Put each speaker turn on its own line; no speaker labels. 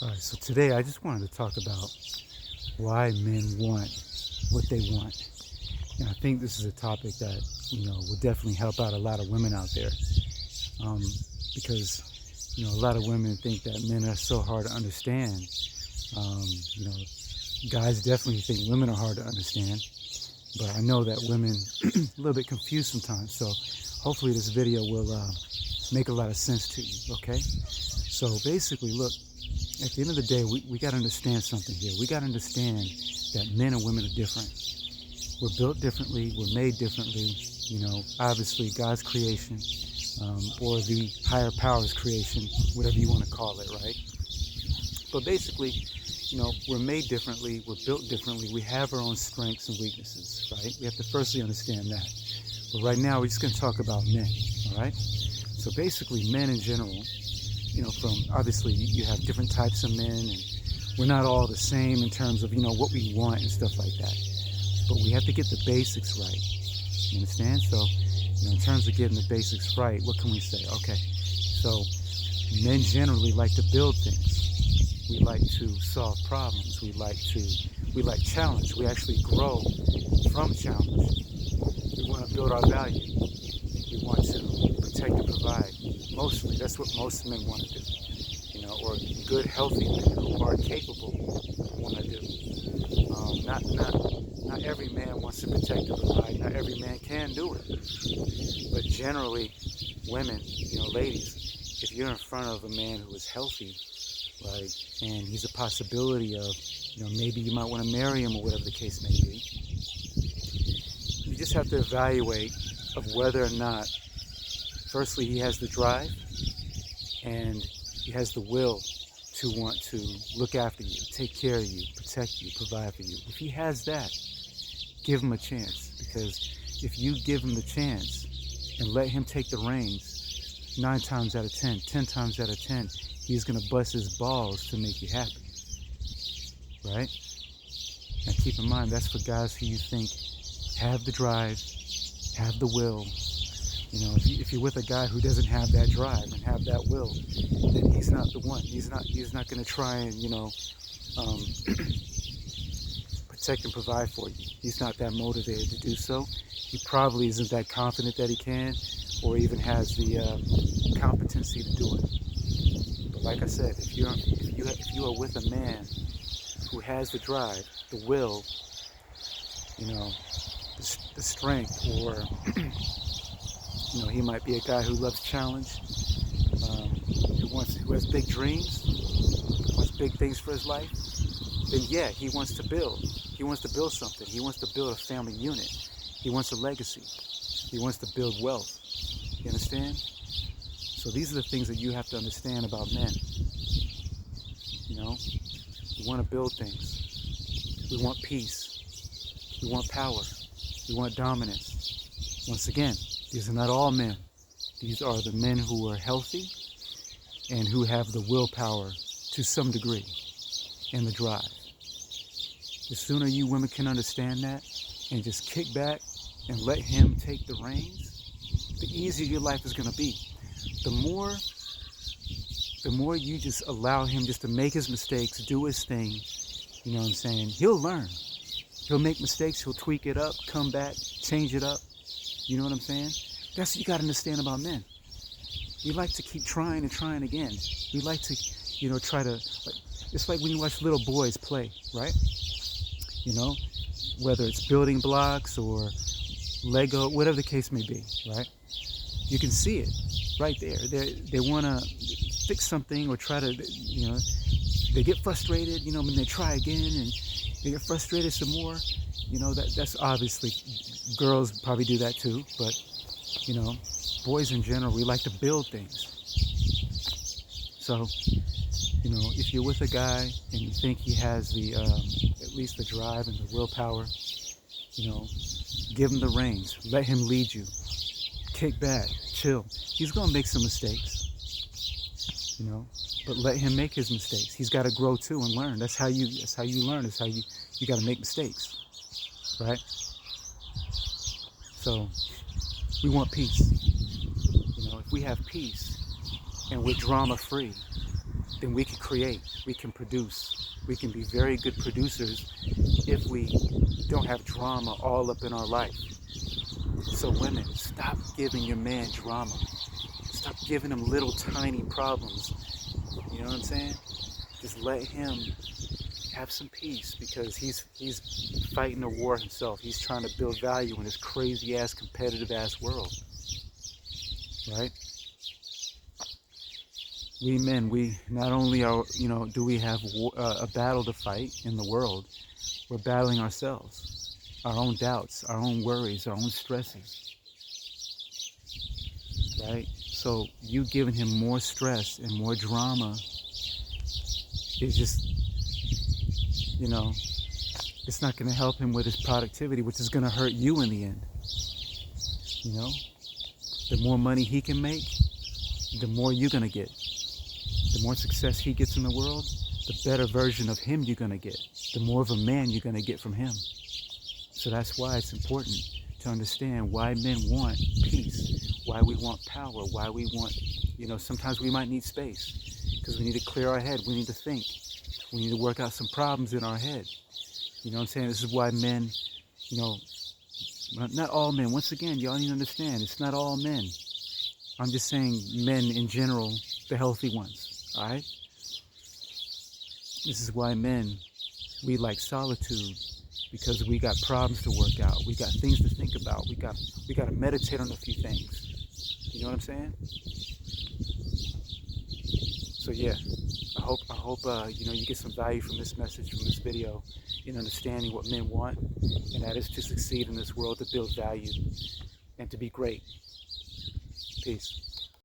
All right, so today I just wanted to talk about why men want what they want. And I think this is a topic that, will definitely help out a lot of women out there. Um, because, a lot of women think that men are so hard to understand. Um, you know, Guys definitely think women are hard to understand. But I know that women a little bit confused sometimes. So hopefully this video will make a lot of sense to you, okay? So basically, look, at the end of the day, we got to understand something here. We got to understand that men and women are different. We're built differently. We're made differently. Obviously God's creation, or the higher power's creation, whatever you want to call it, right? But basically, we're made differently. We're built differently. We have our own strengths and weaknesses, right? We have to firstly understand that. But right now, we're just going to talk about men, all right? So basically, men in general, from obviously you have different types of men, and we're not all the same in terms of, what we want and stuff like that. But we have to get the basics right. You understand? So, in terms of getting the basics right, what can we say? Okay, so men generally like to build things. We like to solve problems. We like challenge. We actually grow from challenge. We want to build our value. We want to protect and provide. Mostly, that's what most men want to do. Or good, healthy men who are capable want to do. Not every man wants to protect and provide. Not every man can do it. But generally, women, ladies, if you're in front of a man who is healthy, right, and he's a possibility of, maybe you might want to marry him or whatever the case may be, you just have to evaluate of whether or not, firstly, he has the drive and he has the will to want to look after you, take care of you, protect you, provide for you. If he has that, give him a chance, because if you give him the chance and let him take the reins, 9 times out of 10, 10 times out of 10, he's going to bust his balls to make you happy, right? Now keep in mind, that's for guys who you think have the drive, have the will. If you're with a guy who doesn't have that drive and have that will, then he's not the one. He's not going to try and, protect and provide for you. He's not that motivated to do so. He probably isn't that confident that he can, or even has the competency to do it. But like I said, if you are with a man who has the drive, the will, the strength, or he might be a guy who loves challenge, who has big dreams, wants big things for his life, then yeah, he wants to build. He wants to build something. He wants to build a family unit. He wants a legacy. He wants to build wealth. You understand? So these are the things that you have to understand about men. We want to build things. We want peace. We want power. We want dominance. Once again, these are not all men. These are the men who are healthy and who have the willpower to some degree and the drive. The sooner you women can understand that and just kick back and let him take the reins, the easier your life is going to be. The more you just allow him just to make his mistakes, do his thing, he'll learn. He'll make mistakes, he'll tweak it up, come back, change it up. You know what I'm saying? That's what you got to understand about men. We like to keep trying and trying again. We like to, try to, it's like when you watch little boys play, right? Whether it's building blocks or Lego, whatever the case may be, right? You can see it right there. They want to fix something or try to, they get frustrated, and they try again and they get frustrated some more. That's obviously, girls probably do that too, but, boys in general, we like to build things. So, if you're with a guy and you think he has the, at least the drive and the willpower, give him the reins, let him lead you, kick back, chill. He's going to make some mistakes, but let him make his mistakes. He's got to grow too and learn. That's how you learn. That's how you got to make mistakes, right? So we want peace. If we have peace and we're drama free, then we can create, we can produce, we can be very good producers if we don't have drama all up in our life. So women, stop giving your man drama. Stop giving him little tiny problems. You know what I'm saying? Just let him have some peace, because he's fighting a war himself. He's trying to build value in this crazy ass, competitive ass world. Right? We men, we not only are, do we have a battle to fight in the world, we're battling ourselves, our own doubts, our own worries, our own stresses. Right? So you giving him more stress and more drama is just, it's not going to help him with his productivity, which is going to hurt you in the end. The more money he can make, the more you're going to get. The more success he gets in the world, the better version of him you're going to get. The more of a man you're going to get from him. So that's why it's important to understand why men want peace, why we want power, why we want, sometimes we might need space because we need to clear our head. We need to think. We need to work out some problems in our head. You know what I'm saying? This is why men, not all men. Once again, y'all need to understand, it's not all men. I'm just saying men in general, the healthy ones, all right? This is why men, we like solitude, because we got problems to work out. We got things to think about. We got to meditate on a few things. You know what I'm saying? So yeah, I hope you get some value from this message, from this video, in understanding what men want, and that is to succeed in this world, to build value, and to be great. Peace.